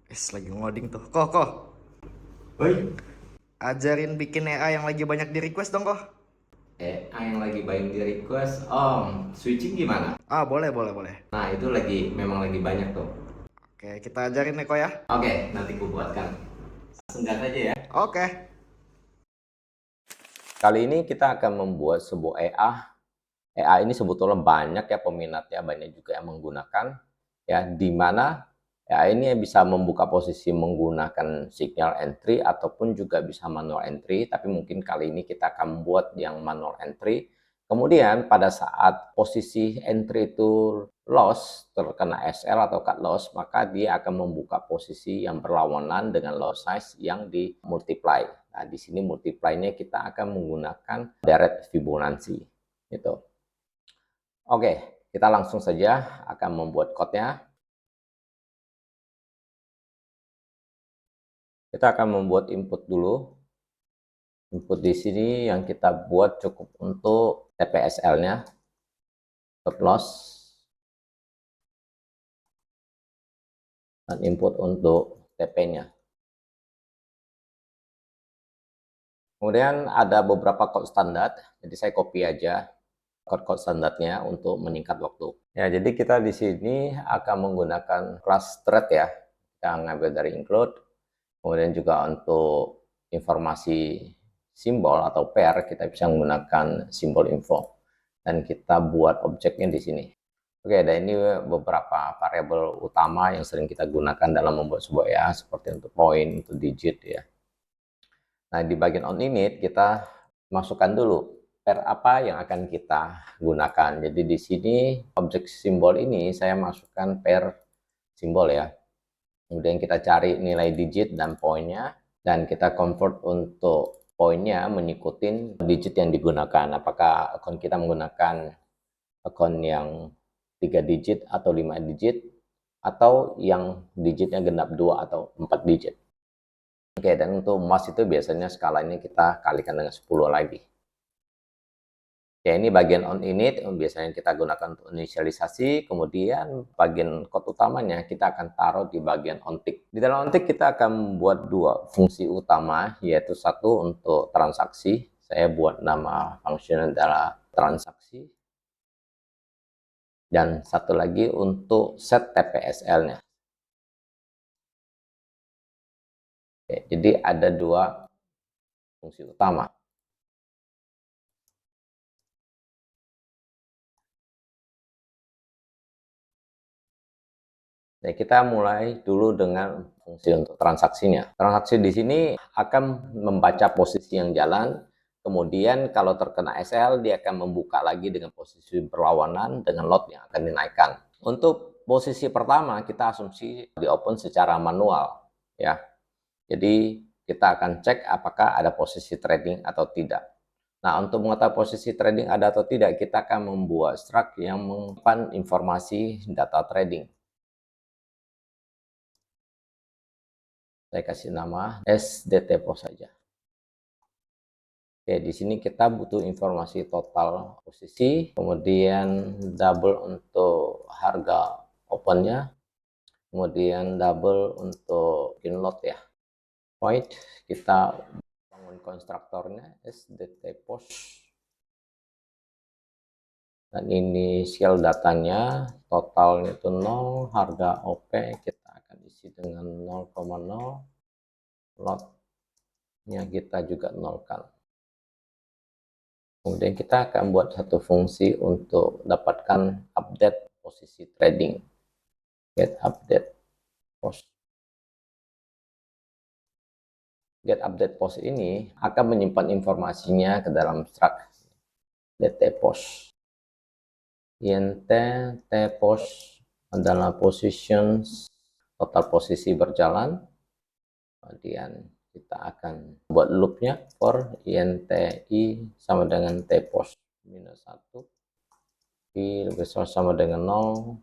Lagi ngoding tuh. Kok. Woi, Ajarin bikin AI yang lagi banyak di request dong, kok. yang lagi buying di request, switching gimana? Boleh, boleh, boleh. Nah, itu memang lagi banyak tuh. Oke, kita ajarin nih, kok ya. Oke, nanti ku buatkan. Langsung gas aja ya. Oke. Kali ini kita akan membuat sebuah AI. AI ini sebetulnya banyak ya peminatnya, banyak juga yang menggunakan. Ya, di mana AI ini bisa membuka posisi menggunakan signal entry ataupun juga bisa manual entry, tapi mungkin kali ini kita akan buat yang manual entry. Kemudian pada saat posisi entry itu loss, terkena SL atau cut loss, maka dia akan membuka posisi yang berlawanan dengan loss size yang di multiply. Nah, di sini multiply-nya kita akan menggunakan direct Fibonacci. Gitu. Oke, kita langsung saja akan membuat code-nya. Kita akan membuat input dulu. Input di sini yang kita buat cukup untuk TPSL-nya, stop loss, dan input untuk TP-nya. Kemudian ada beberapa code standar, jadi saya copy aja code-code standarnya untuk meningkat waktu. Ya, jadi kita di sini akan menggunakan class thread ya. Kita ngambil dari include, kemudian juga untuk informasi simbol atau pair kita bisa menggunakan simbol info dan kita buat objeknya di sini. Oke, dan ini beberapa variabel utama yang sering kita gunakan dalam membuat sebuah ya, seperti untuk point, untuk digit ya. Nah, di bagian on init kita masukkan dulu pair apa yang akan kita gunakan. Jadi di sini objek simbol ini saya masukkan pair simbol ya. Kemudian kita cari nilai digit dan poinnya, dan kita convert untuk poinnya mengikuti digit yang digunakan. Apakah akun kita menggunakan akun yang 3 digit atau 5 digit, atau yang digitnya genap 2 atau 4 digit. Oke, dan untuk mas itu biasanya skalanya kita kalikan dengan 10 lagi. Ya, ini bagian on init biasanya kita gunakan untuk inisialisasi, kemudian bagian code utamanya kita akan taruh di bagian onTick. Di dalam onTick kita akan membuat dua fungsi utama, yaitu satu untuk transaksi, saya buat nama function adalah transaksi, dan satu lagi untuk set TPSL-nya. Jadi ada dua fungsi utama. Nah, kita mulai dulu dengan fungsi untuk transaksinya. Transaksi di sini akan membaca posisi yang jalan, kemudian kalau terkena SL, dia akan membuka lagi dengan posisi berlawanan dengan lot yang akan dinaikkan. Untuk posisi pertama, kita asumsi di open secara manual. Ya, jadi kita akan cek apakah ada posisi trading atau tidak. Nah, untuk mengetahui posisi trading ada atau tidak, kita akan membuat struct yang menyimpan informasi data trading. Saya kasih nama SDTPOS saja. Oke, di sini kita butuh informasi total posisi, kemudian double untuk harga opennya, kemudian double untuk inlot ya. Void, kita bangun konstruktornya SDTPOS. Dan ini inisial datanya, totalnya itu 0, harga OP kita akan isi dengan 0,0, lotnya kita juga nolkan. Kemudian kita akan buat satu fungsi untuk dapatkan update posisi trading. Get update post. Get update post ini akan menyimpan informasinya ke dalam struct dt post. int tpost adalah positions, total posisi berjalan. Kemudian kita akan buat loopnya for inti sama dengan tpost minus 1, i lebih besar sama dengan 0,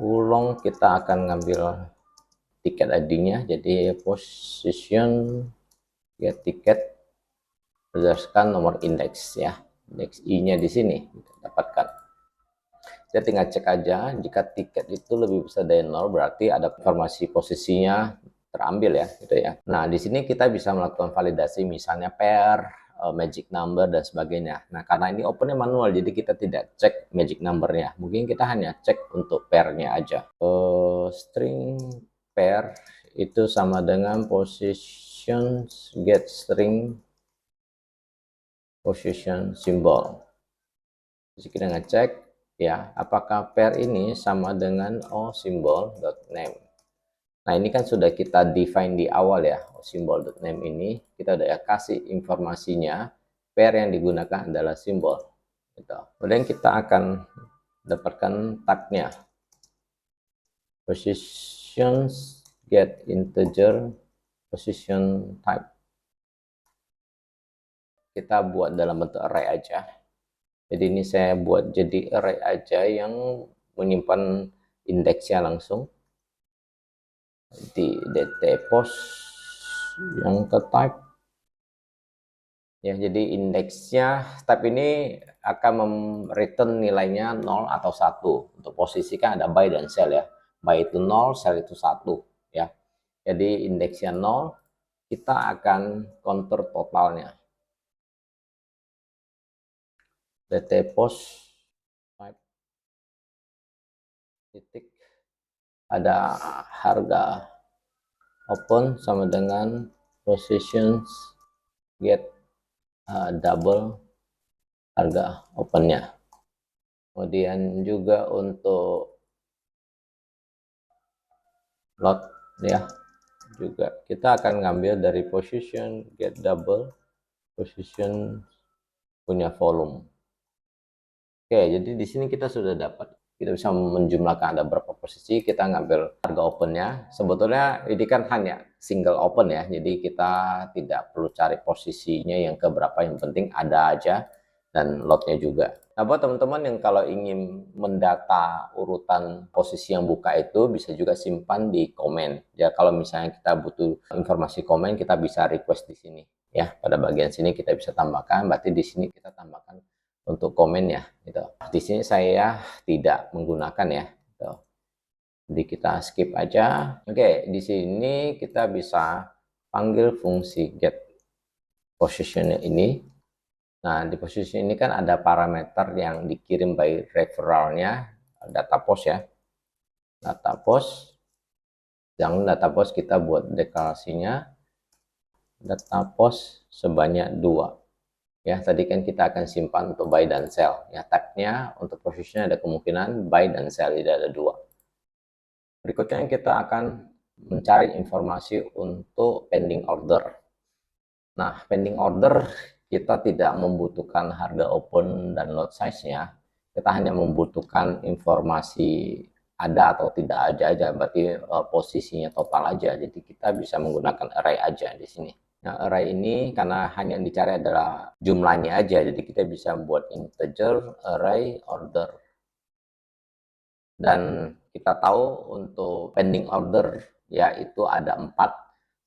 ulang kita akan ngambil tiket ID-nya, jadi position get tiket berdasarkan nomor indeks ya, indeks I-nya di sini kita dapatkan. Dia tinggal cek aja, jika tiket itu lebih besar dari 0 berarti ada informasi posisinya terambil ya, gitu ya. Nah, di sini kita bisa melakukan validasi misalnya pair, magic number dan sebagainya. Nah, karena ini opennya manual, jadi kita tidak cek magic numbernya. Mungkin kita hanya cek untuk pairnya aja. String pair itu sama dengan position get string position symbol. Jadi kita ngecek ya, apakah pair ini sama dengan symbol.name. Nah, ini kan sudah kita define di awal ya, symbol.name ini kita udah kasih informasinya, pair yang digunakan adalah simbol. Gitu. Kemudian kita akan dapatkan tagnya, positions get integer position type. Kita buat dalam bentuk array aja. Jadi ini saya buat jadi array aja yang menyimpan indeksnya langsung di dtPost yang ke type ya. Jadi indeksnya type ini akan return nilainya 0 atau 1. Untuk posisi kan ada by dan sell ya. By itu 0, sell itu 1 ya. Jadi indeksnya 0, kita akan counter totalnya. dtPost type titik ada harga open sama dengan positions get double harga opennya. Kemudian juga untuk load ya, juga kita akan ngambil dari position get double position punya volume. Oke, jadi di sini kita sudah dapat, kita bisa menjumlahkan ada berapa posisi, kita ngambil harga opennya. Sebetulnya ini kan hanya single open ya, jadi kita tidak perlu cari posisinya yang keberapa, yang penting ada aja, dan lotnya juga. Nah, buat teman-teman yang kalau ingin mendata urutan posisi yang buka itu, bisa juga simpan di komen. Ya, kalau misalnya kita butuh informasi komen, kita bisa request di sini. Ya, pada bagian sini kita bisa tambahkan, berarti di sini kita tambahkan untuk komen ya, gitu. Di sini saya tidak menggunakan ya, gitu. Jadi kita skip aja. Oke, di sini kita bisa panggil fungsi get position ini. Nah, di posisi ini kan ada parameter yang dikirim by referralnya, data post ya. Data post, jangan data post kita buat deklarasinya, data post sebanyak 2. Ya, tadi kan kita akan simpan untuk buy dan sell. Ya, tagnya untuk posisinya ada kemungkinan buy dan sell, tidak ada 2. Berikutnya kita akan mencari informasi untuk pending order. Nah, pending order kita tidak membutuhkan harga open dan lot size-nya. Kita hanya membutuhkan informasi ada atau tidak aja, berarti posisinya total aja. Jadi kita bisa menggunakan array aja di sini. Nah, array ini karena hanya yang dicari adalah jumlahnya aja, jadi kita bisa buat integer array order. Dan kita tahu untuk pending order yaitu ada 4,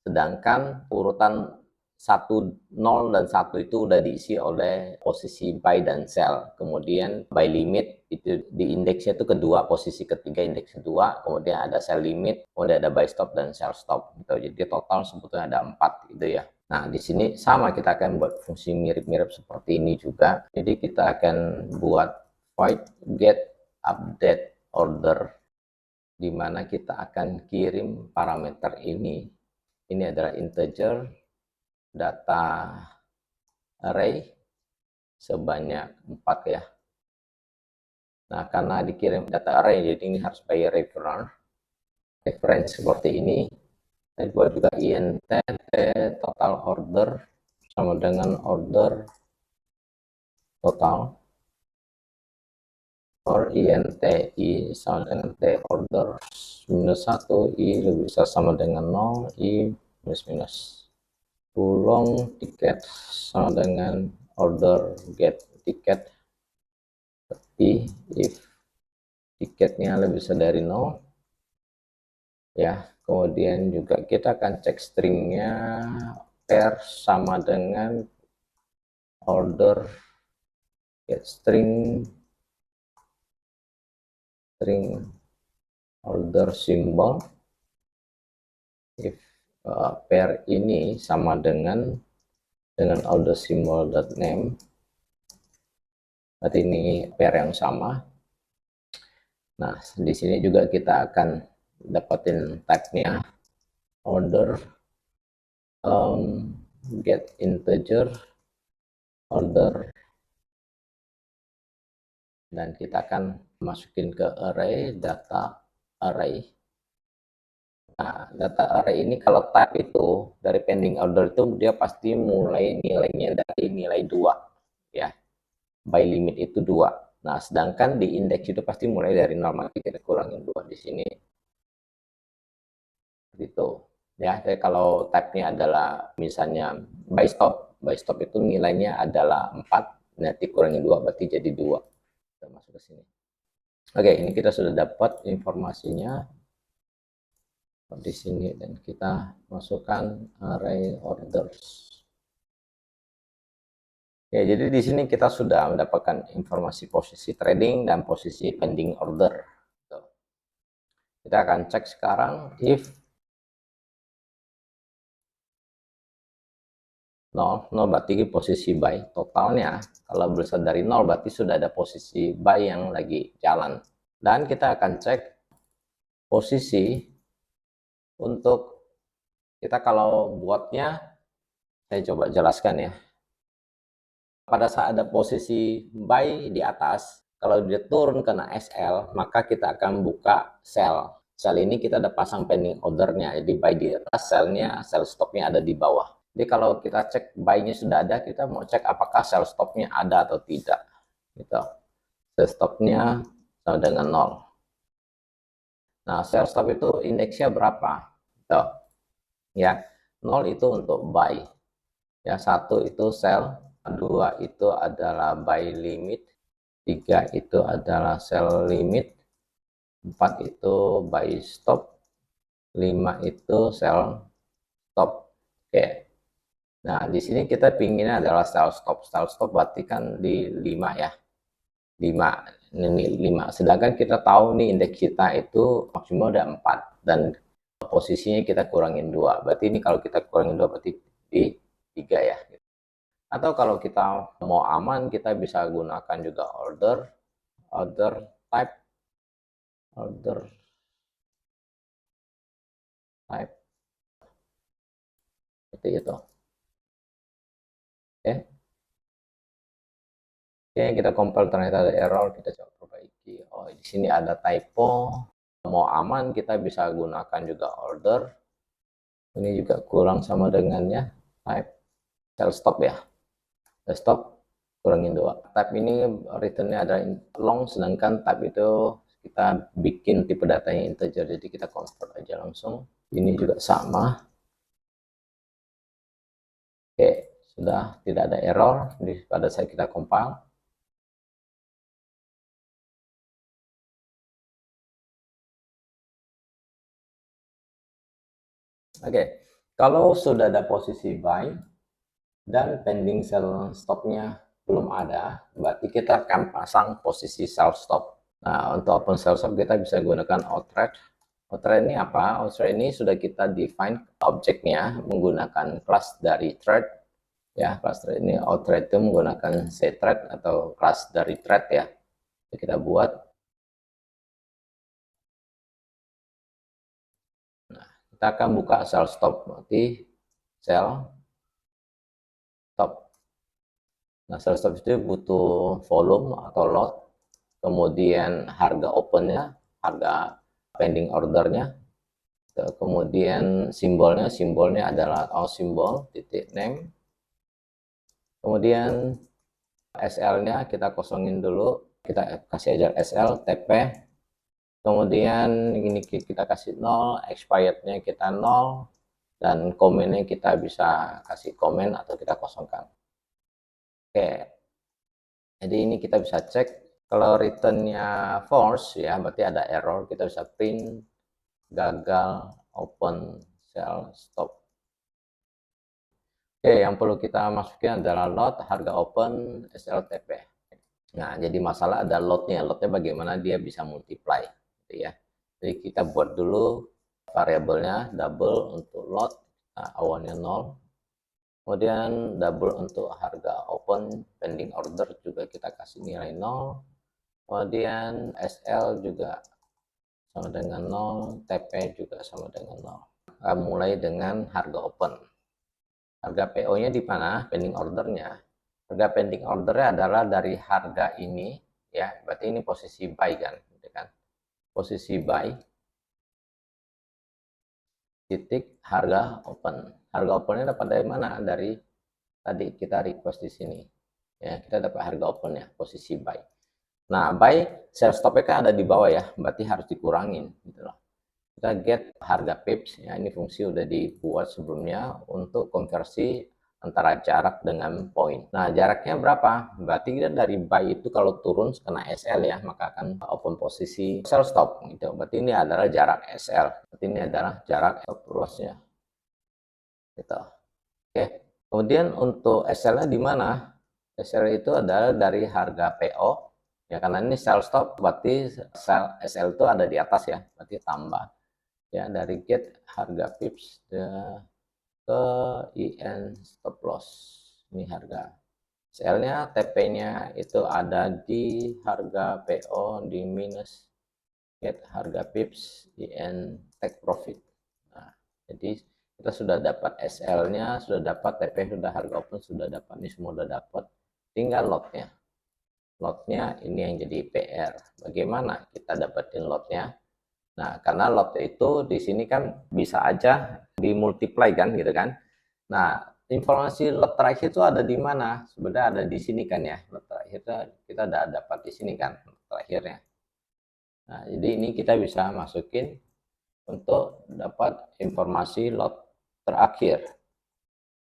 sedangkan urutan 1, 0 dan 1 itu udah diisi oleh posisi buy dan sell. Kemudian buy limit itu di indeksnya itu kedua, posisi ketiga indeks kedua, kemudian ada sell limit, kemudian ada buy stop dan sell stop gitu. Jadi total sebetulnya ada 4 gitu ya. Nah, di sini sama kita akan buat fungsi mirip-mirip seperti ini juga. Jadi kita akan buat void get update order, di mana kita akan kirim parameter ini. Ini adalah integer data array sebanyak 4 ya. Nah, karena dikirim data array, jadi ini harus by reference seperti ini. Saya buat juga int total order sama dengan order total, or int i sama dengan t order minus 1, i lebih besar sama dengan 0, i minus minus. Pulang tiket sama dengan order get tiket, i if tiketnya lebih besar dari 0 ya. Kemudian juga kita akan cek stringnya pair sama dengan order get string string order symbol if pair ini sama dengan order symbol name, berarti ini pair yang sama. Nah, di sini juga kita akan dapetin type-nya order get integer order, dan kita akan masukin ke array data array. Nah, data array ini kalau type itu dari pending order itu dia pasti mulai nilainya dari nilai 2 ya. By limit itu 2. Nah, sedangkan di indeks itu pasti mulai dari 0, maka kita kurangin 2 di sini. Gitu. Ya, jadi kalau type-nya adalah misalnya by stop itu nilainya adalah 4, nanti kurangin 2 berarti jadi 2. Kita masuk ke sini. Oke, ini kita sudah dapat informasinya di sini, dan kita masukkan array orders. Ya, jadi di sini kita sudah mendapatkan informasi posisi trading dan posisi pending order. Kita akan cek sekarang if 0 berarti posisi buy totalnya. Kalau berasal dari 0 berarti sudah ada posisi buy yang lagi jalan. Dan kita akan cek posisi untuk kita kalau buatnya, saya coba jelaskan ya. Pada saat ada posisi buy di atas, kalau dia turun kena SL, maka kita akan buka sell. Sell ini kita ada pasang pending ordernya, jadi buy di atas, sellnya, sell stopnya ada di bawah. Jadi kalau kita cek buy-nya sudah ada, kita mau cek apakah sell stopnya ada atau tidak. Gitu. Sell stopnya sama dengan 0. Nah, sell stop itu indeksnya berapa? Gitu. Ya, 0 itu untuk buy. Ya, 1 itu sell. 2 itu adalah buy limit, 3 itu adalah sell limit, 4 itu buy stop, 5 itu sell stop. Oke. Nah, di sini kita pinginnya adalah sell stop. Sell stop berarti kan di 5 ya. 5. Ini 5. Sedangkan kita tahu nih indeks kita itu maksimal ada 4 dan posisinya kita kurangin 2. Berarti ini kalau kita kurangin 2 berarti di 3 ya. Atau kalau kita mau aman, kita bisa gunakan juga order type, order type, seperti itu. Oke, oke, kita compile ternyata ada error, kita coba perbaiki. Oh, di sini ada typo. Mau aman, kita bisa gunakan juga order. Ini juga kurang sama dengannya type sell stop ya. Sell stop kurangin 2. Type ini returnnya ada long, sedangkan type itu kita bikin tipe datanya integer, jadi kita convert aja langsung. Ini juga sama. Oke, sudah tidak ada error pada saat kita compile. Oke, kalau sudah ada posisi buy dan pending sell stopnya belum ada, berarti kita akan pasang posisi sell stop. Nah, untuk open sell stop kita bisa gunakan outthread. Outthread ini apa? Outthread ini sudah kita define objeknya menggunakan class dari thread. Ya, class thread ini outthread itu menggunakan cthread atau class dari thread ya. Jadi kita buat. Nah, kita akan buka sell stop, berarti sell stop. Nah, sell stop itu butuh volume atau lot, kemudian harga opennya, harga pending ordernya, kemudian simbolnya adalah simbol titik name, kemudian SL-nya kita kosongin dulu, kita kasih aja SL TP, kemudian ini kita kasih 0, expirednya kita 0, dan komennya kita bisa kasih komen atau kita kosongkan. Oke, jadi ini kita bisa cek kalau returnnya false ya berarti ada error, kita bisa print gagal open sell stop. Oke, yang perlu kita masukin adalah lot, harga open, SLTP. Nah, jadi masalah ada loadnya. Loadnya bagaimana dia bisa multiply, gitu ya. Jadi kita buat dulu variabelnya double untuk load, nah, awalnya 0. Kemudian double untuk harga open, pending order juga kita kasih nilai 0. Kemudian SL juga sama dengan 0, TP juga sama dengan 0. Mulai dengan harga open. Harga PO-nya di mana? Pending ordernya. Harga pending ordernya adalah dari harga ini, ya. Berarti ini posisi buy kan, gitu kan? Posisi buy titik harga open. Harga opennya dapat dari mana? Dari tadi kita request di sini. Ya, kita dapat harga opennya, posisi buy. Nah, buy sell stopnya kan ada di bawah ya, berarti harus dikurangin, gitu loh. Kita get harga pips, ya ini fungsi udah dibuat sebelumnya untuk konversi antara jarak dengan poin. Nah, jaraknya berapa? Berarti kita dari buy itu kalau turun kena SL ya, maka akan open posisi sell stop gitu. Berarti ini adalah jarak SL. Berarti ini adalah jarak stop loss-nya. Gitu. Oke. Kemudian untuk SL-nya di mana? SL itu adalah dari harga PO. Ya, karena ini sell stop berarti sell SL itu ada di atas ya, berarti tambah. Ya, dari get harga pips ke IN stop loss. Ini harga. SL-nya, TP-nya itu ada di harga PO di minus get harga pips IN take profit. Nah, jadi kita sudah dapat SL-nya, sudah dapat TP, sudah harga open, sudah dapat, ini semua sudah dapat. Tinggal lot-nya. Lot-nya ini yang jadi PR. Bagaimana kita dapetin lot-nya? Nah, karena lot itu di sini kan bisa aja dimultiply kan, gitu kan. Nah, informasi lot terakhir itu ada di mana? Sebenarnya ada di sini kan ya. Lot terakhir kita udah dapat di sini kan, lot terakhirnya. Nah, jadi ini kita bisa masukin untuk dapat informasi lot terakhir.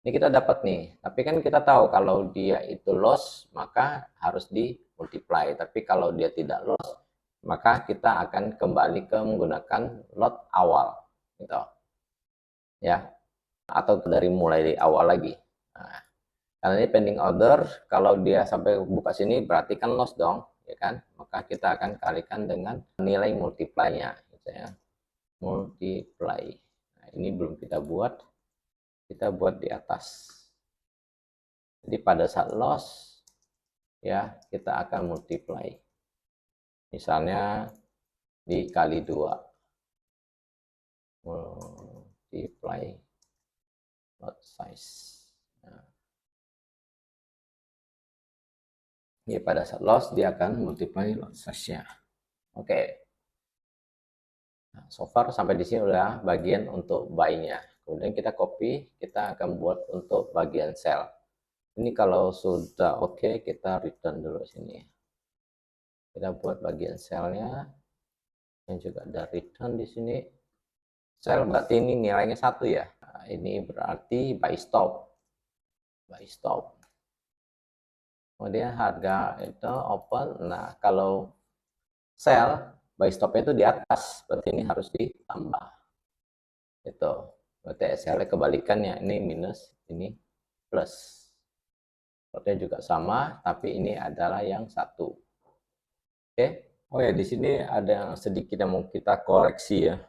Ini kita dapat nih, tapi kan kita tahu kalau dia itu loss, maka harus di multiply. Tapi kalau dia tidak loss, maka kita akan kembali ke menggunakan lot awal, gitu ya, atau dari mulai dari awal lagi. Nah, karena ini pending order, kalau dia sampai buka sini berarti kan loss dong, ya kan? Maka kita akan kalikan dengan nilai multiply-nya, gitu ya. Multiply. Nah, ini belum kita buat di atas. Jadi pada saat loss, ya kita akan multiply. Misalnya dikali 2. Multiply lot size. Nah, ini pada saat loss dia akan multiply lot size-nya. Oke. Nah, so far sampai di sini udah bagian untuk buy-nya. Kemudian kita copy, kita akan buat untuk bagian sell. Ini kalau sudah oke, kita return dulu sini. Kita buat bagian sell-nya. Yang juga ada return di sini. Sell berarti ini nilainya 1 ya. Nah, ini berarti buy stop. Buy stop. Kemudian harga itu open. Nah, kalau sell, buy stopnya itu di atas. Berarti ini harus ditambah. Itu. Berarti SL kebalikannya. Ini minus, ini plus. Lotnya juga sama, tapi ini adalah yang 1. Oke. Oh ya, di sini ada yang sedikit yang mau kita koreksi ya.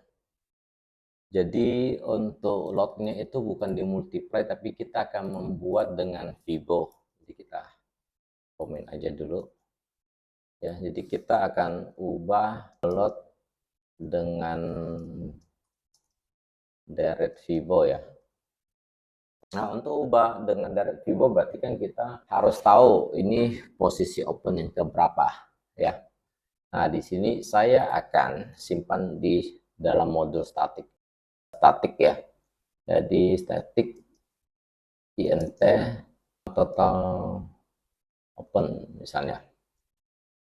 Jadi untuk lotnya itu bukan dimultiply, tapi kita akan membuat dengan Vibo. Jadi kita komen aja dulu. Ya, jadi kita akan ubah lot dengan direct Vibo ya. Nah, untuk ubah dengan direct Vibo berarti kan kita harus tahu ini posisi open yang keberapa ya. Nah, di sini saya akan simpan di dalam modul statik. Statik ya. Jadi statik int total open misalnya.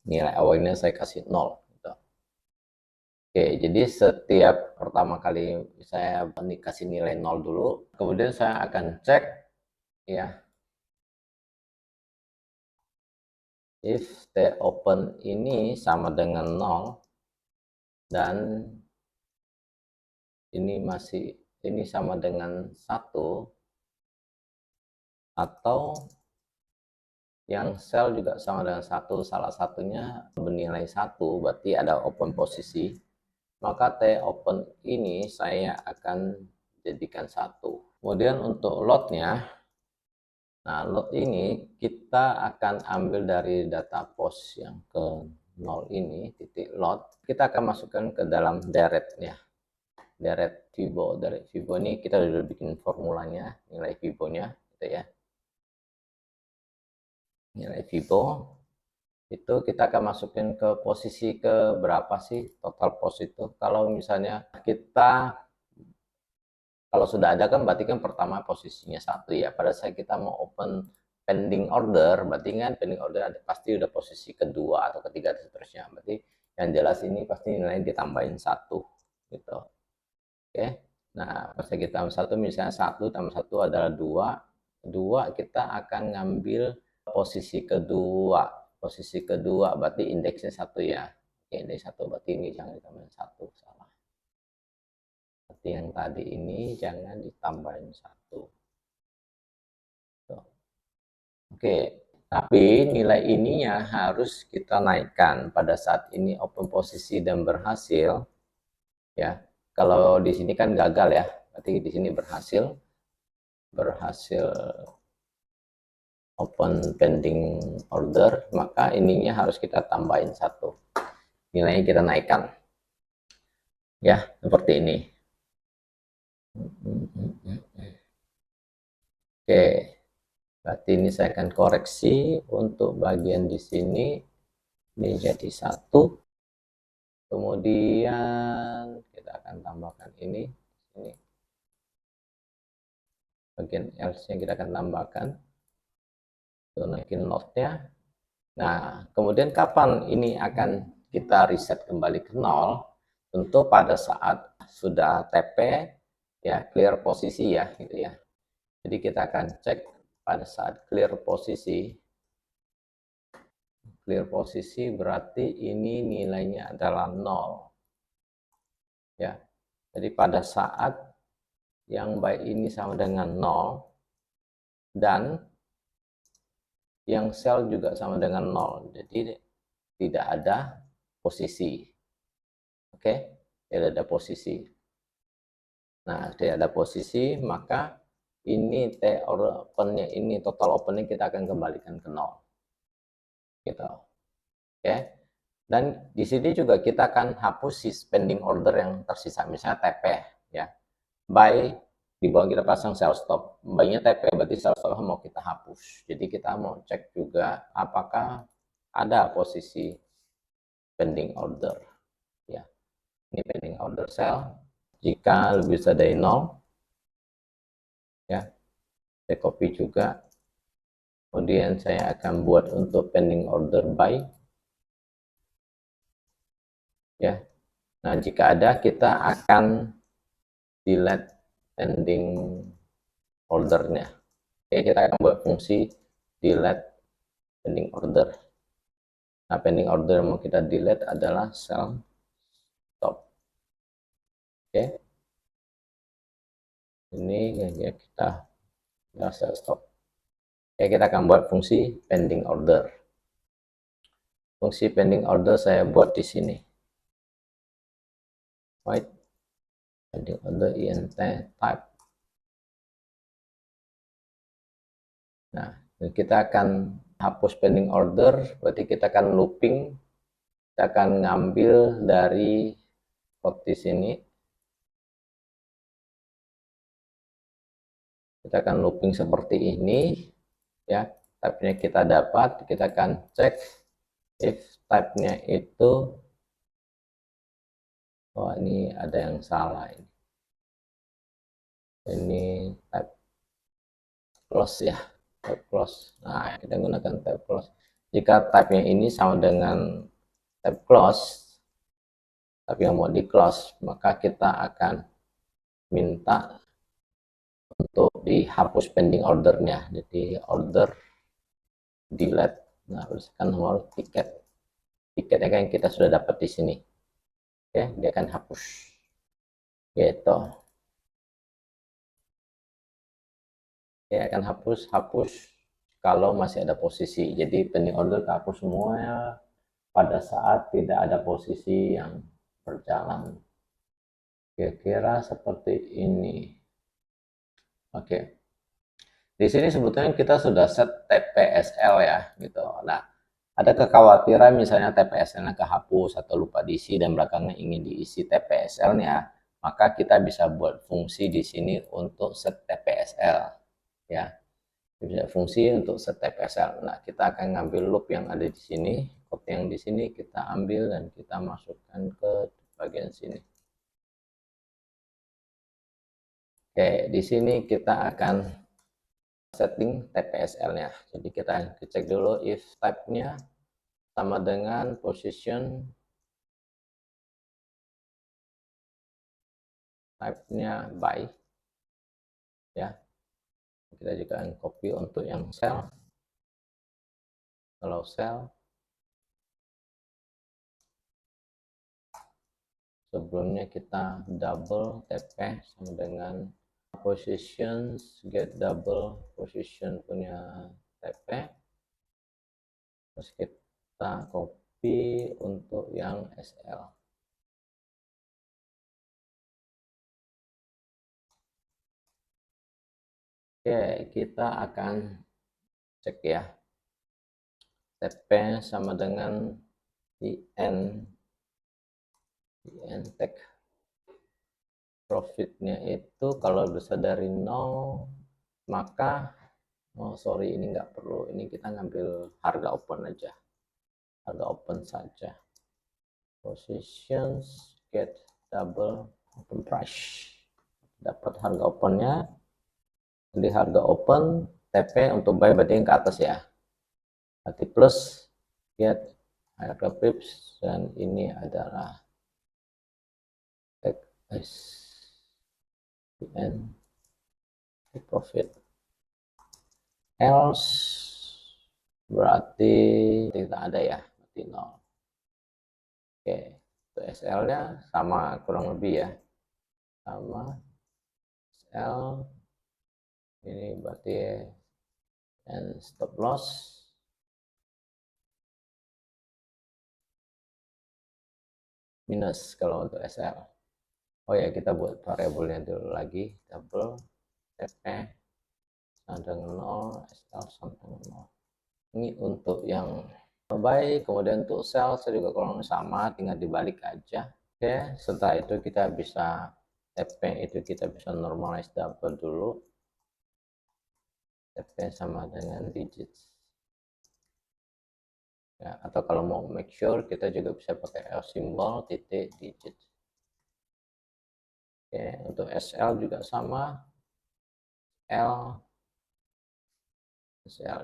Nilai awalnya saya kasih 0 gitu. Oke, jadi setiap pertama kali saya kasih nilai 0 dulu, kemudian saya akan cek ya, if the open ini sama dengan 0 dan ini sama dengan 1, atau yang sell juga sama dengan 1, salah satunya bernilai 1, berarti ada open posisi, maka T open ini saya akan jadikan 1. Kemudian untuk lotnya, nah lot ini kita akan ambil dari data pos yang ke 0 ini, titik lot, kita akan masukkan ke dalam deret-nya. Deret Fibo, deret Fibo ini kita udah bikin formulanya, nilai Fibo-nya gitu ya. Nilai Fibo itu kita akan masukin ke posisi ke berapa sih total pos itu. Kalau misalnya kita, kalau sudah ada kan berarti kan pertama posisinya 1 ya. Pada saat kita mau open pending order, berarti kan pending order ada, pasti udah posisi kedua atau ketiga dan seterusnya. Berarti yang jelas ini pasti nilainya ditambahin 1 gitu. Oke. Nah, pas kita tambah 1, misalnya 1 tambah 1 adalah 2. 2 kita akan ngambil posisi kedua. Posisi kedua berarti indeksnya 1 ya. Oke, indeks 1 berarti ini jangan ditambahin 1, salah. Berarti yang tadi ini jangan ditambahin 1. Oke, tapi nilai ininya harus kita naikkan pada saat ini open posisi dan berhasil ya. Kalau di sini kan gagal ya, berarti di sini berhasil open pending order, maka ininya harus kita tambahin 1, nilainya kita naikkan ya, seperti ini. Oke, berarti ini saya akan koreksi untuk bagian di sini, ini jadi 1, kemudian kita akan tambahkan ini bagian else yang kita akan tambahkan, naikin lotnya. Nah, kemudian kapan ini akan kita reset kembali ke 0? Tentu pada saat sudah TP ya, clear posisi ya gitu ya. Jadi kita akan cek pada saat clear posisi. Clear posisi berarti ini nilainya adalah 0. Ya. Jadi pada saat yang baik ini sama dengan 0 dan yang sell juga sama dengan 0. Jadi tidak ada posisi. Oke, tidak ada posisi. Nah, tidak ada posisi, maka ini T opennya ini, total opennya kita akan kembalikan ke 0. Gitu. Oke. Dan di sini juga kita akan hapus si pending order yang tersisa, misalnya TP ya. Buy di bawah kita pasang sell stop. Buy-nya TP berarti sell stop mau kita hapus. Jadi kita mau cek juga apakah ada posisi pending order ya. Ini pending order sell. Jika lebih besar dari 0 ya, saya copy juga. Kemudian saya akan buat untuk pending order buy ya. Nah, jika ada kita akan delete pending ordernya. Oke, kita akan buat fungsi delete pending order. Nah, pending order yang mau kita delete adalah sell stop. Oke, ini ya kita sell stop. Oke, kita akan buat fungsi pending order. Fungsi pending order saya buat di sini. Right, pending order int type. Nah, kita akan hapus pending order, berarti kita akan looping, kita akan ngambil dari code di sini. Kita akan looping seperti ini, ya. Type-nya kita dapat, kita akan cek if type-nya itu, oh ini ada yang salah ini. Ini type close ya. Type close. Nah, kita gunakan type close. Jika type-nya ini sama dengan type close, tapi yang mau di close, maka kita akan minta untuk dihapus pending ordernya. Jadi order delete. Nah, berdasarkan nomor tiket. Tiketnya kan kita sudah dapat di sini. Oke, dia akan hapus. Gitu. Dia akan hapus. kalau masih ada posisi. Jadi pending order kehapus semuanya pada saat tidak ada posisi yang berjalan. Kira-kira seperti ini. Oke. Di sini sebetulnya kita sudah set TPSL ya, gitu. Nah, ada kekhawatiran misalnya TPSL-nya kehapus atau lupa diisi dan belakangnya ingin diisi TPSL-nya, maka kita bisa buat fungsi di sini untuk set TPSL, ya. Bisa fungsi untuk set TPSL. Nah, kita akan ngambil loop yang ada di sini, code yang di sini kita ambil dan kita masukkan ke bagian sini. Oke, di sini kita akan setting TPSL-nya. Jadi kita cek dulu if type-nya sama dengan position, type-nya by, ya. Kita juga akan copy untuk yang cell. Kalau cell, sebelumnya kita double TP sama dengan positions get double position punya TP. Terus kita copy untuk yang SL. Oke, kita akan cek ya. TP sama dengan IN tag profitnya itu kalau bisa dari 0 maka sorry ini nggak perlu, ini kita ngambil harga open aja, harga open saja. Positions get double open price, dapat harga opennya. Jadi harga open TP untuk buy berarti yang ke atas ya, berarti plus get harga pips, dan ini adalah tag profit, else berarti tidak ada ya, berarti 0. Oke, untuk SL nya sama kurang lebih ya, sama SL ini berarti and stop loss minus kalau untuk SL. Oh ya, kita buat variabelnya dulu lagi, double TP sama dengan 0, SL sama dengan 0. Ini untuk yang baik, kemudian untuk sell saya juga kurang sama, tinggal dibalik aja. Oke, setelah itu kita bisa TP itu kita bisa normalize double dulu. TP sama dengan digit. Ya, atau kalau mau make sure kita juga bisa pakai L simbol titik digit. Oke, untuk SL juga sama. SL,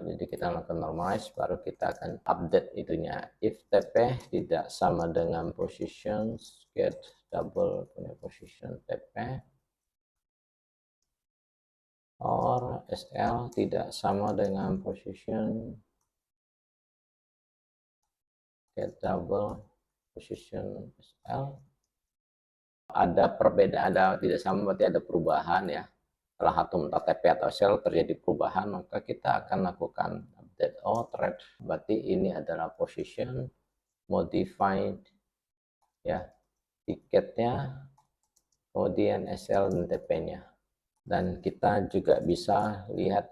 jadi kita lakukan normalize, baru kita akan update itunya. If TP tidak sama dengan positions get double punya position TP, or SL tidak sama dengan position get double position SL, ada perbedaan, ada tidak sama berarti ada perubahan ya. Salah satu entah TP atau SL terjadi perubahan, maka kita akan lakukan update thread. Berarti ini adalah position modified ya, tiketnya, kemudian SL dan TP-nya. Dan kita juga bisa lihat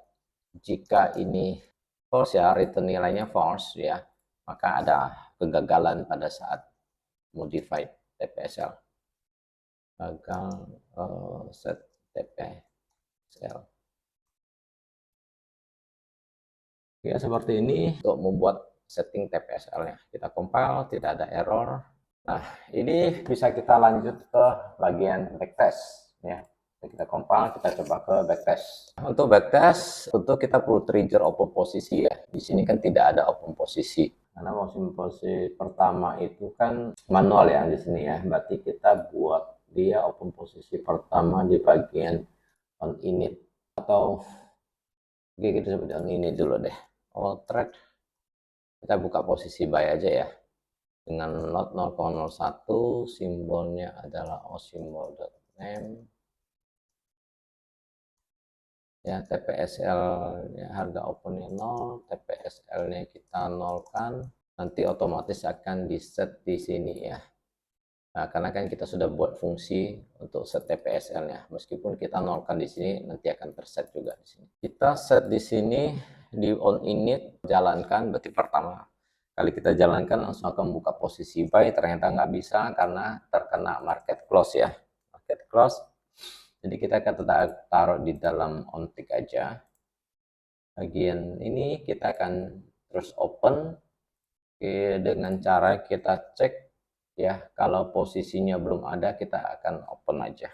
jika ini false ya, return nilainya false ya, maka ada kegagalan pada saat modified TPSL. Gagal set TPSL. Ya, seperti ini untuk membuat setting TPSL-nya. Kita compile, tidak ada error. Nah, ini bisa kita lanjut ke bagian backtest ya. Kita compile, kita coba ke backtest. Untuk backtest, tentu kita perlu trigger open posisi ya. Di sini kan tidak ada open posisi. Karena open posisi pertama itu kan manual ya di sini ya. Berarti kita buat dia open posisi pertama di bagian on init, atau kita seperti on init dulu deh. All thread, kita buka posisi buy aja ya, dengan lot 0,01, simbolnya adalah o simbol.name, Ya, TPSL ya, harga opennya 0, TPSL-nya kita nolkan, nanti otomatis akan di set di sini ya. Nah, karena kan kita sudah buat fungsi untuk set TPSL-nya, meskipun kita nolkan di sini, nanti akan terset juga di sini. Kita set di sini di on init, jalankan, berarti pertama kali kita jalankan langsung akan buka posisi buy, ternyata nggak bisa karena terkena market close ya, market close. Jadi kita akan taruh di dalam on tick aja. Bagian ini kita akan terus open. Oke, dengan cara kita cek ya, kalau posisinya belum ada kita akan open aja.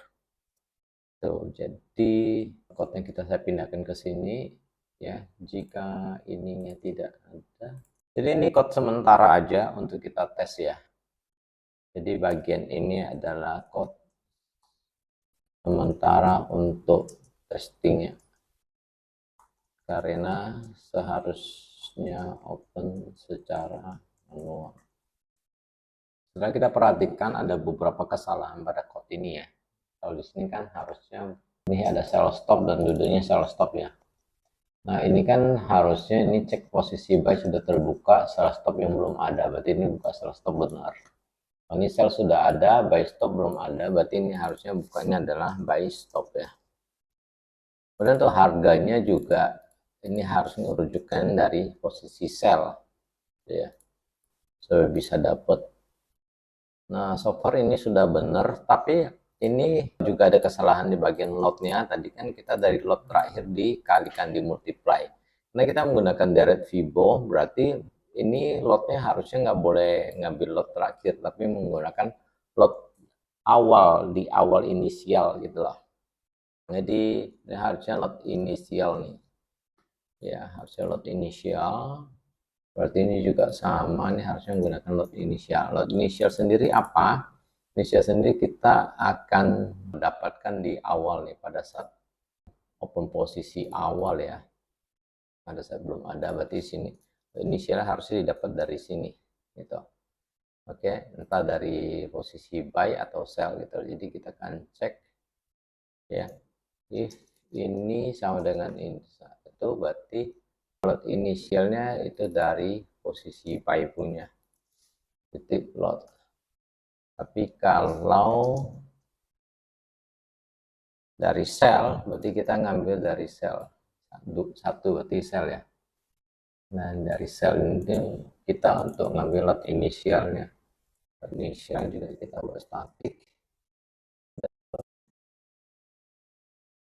Tuh, jadi code-nya saya pindahkan ke sini ya, jika ininya tidak ada. Jadi ini code sementara aja untuk kita tes ya. Jadi bagian ini adalah code sementara untuk testingnya, karena seharusnya open secara manual. Setelah kita perhatikan ada beberapa kesalahan pada code ini ya. Kalau di sini kan harusnya ini ada sell stop dan duduknya sell stop ya. Nah ini kan harusnya ini cek posisi buy sudah terbuka, sell stop yang belum ada, berarti ini buka sell stop benar. Ini sell sudah ada, buy stop belum ada, berarti ini harusnya bukanya adalah buy stop ya. Kemudian untuk harganya juga ini harus merujukan dari posisi sell ya, supaya bisa dapat. Nah, so far ini sudah benar, tapi ini juga ada kesalahan di bagian lotnya. Tadi kan kita dari lot terakhir dikalikan di multiply. Nah, kita menggunakan direct Fibo, berarti ini lotnya harusnya nggak boleh ngambil lot terakhir, tapi menggunakan lot awal, di awal inisial gitu loh. Jadi ini harusnya lot inisial nih. Ya, harusnya lot inisial. Berarti ini juga sama, ini harusnya menggunakan lot inisial. Lot inisial sendiri apa? Inisial sendiri kita akan mendapatkan di awal nih, pada saat open posisi awal ya. Pada saat belum ada, berarti sini. Inisial harusnya didapat dari sini. Gitu. Oke, entah dari posisi buy atau sell gitu. Jadi kita akan cek ya. If ini sama dengan ini, itu berarti lot inisialnya itu dari posisi buy punya titik lot. Tapi kalau dari sell berarti kita ngambil dari sell satu berarti sell ya. Nah dari sell ini kita untuk ngambil lot inisialnya, inisial juga kita buat statik.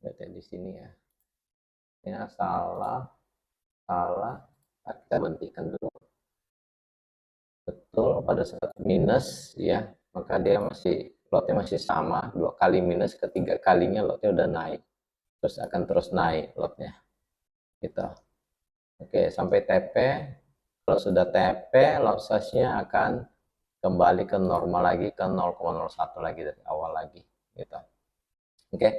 Berarti di sini ya. Ya salah kita berhentikan dulu. Betul, pada saat minus ya, maka dia lotnya masih sama, 2 kali minus, ketiga kalinya lotnya udah naik, terus akan terus naik lotnya gitu. Oke, sampai TP. Kalau sudah TP, lot size-nya akan kembali ke normal lagi, ke 0,01 lagi dari awal lagi gitu. Oke,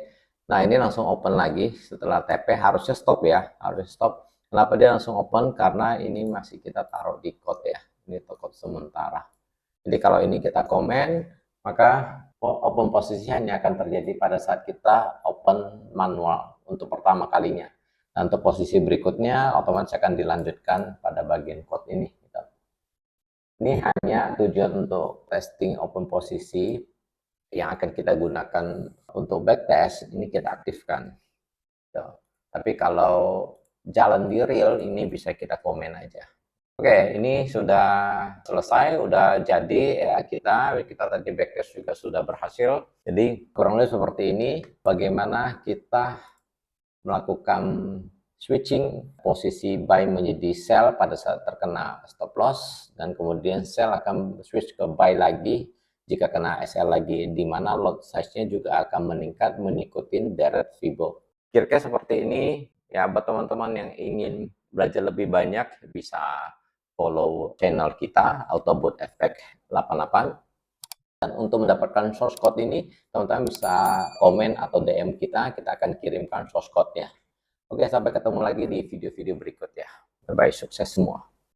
nah ini langsung open lagi setelah TP, harusnya stop ya, harus stop. Kenapa dia langsung open? Karena ini masih kita taruh di code ya, ini code sementara. Jadi kalau ini kita komen, maka open posisi hanya akan terjadi pada saat kita open manual untuk pertama kalinya. Dan untuk posisi berikutnya otomatis akan dilanjutkan pada bagian code ini. Ini hanya tujuan untuk testing open posisi yang akan kita gunakan untuk backtest, ini kita aktifkan. Tapi kalau jalan di real, ini bisa kita komen aja. Oke, ini sudah selesai, udah jadi ya, kita tadi backtest juga sudah berhasil. Jadi kurang lebih seperti ini bagaimana kita melakukan switching posisi buy menjadi sell pada saat terkena stop loss, dan kemudian sell akan switch ke buy lagi jika kena SL lagi, di mana lot size-nya juga akan meningkat mengikuti direct Fibo. Kira-kira seperti ini ya, buat teman-teman yang ingin belajar lebih banyak bisa follow channel kita Autobot Effect 88. Dan untuk mendapatkan source code ini, teman-teman bisa komen atau DM kita akan kirimkan source code-nya. Oke, sampai ketemu lagi di video-video berikutnya. Bye-bye, sukses semua.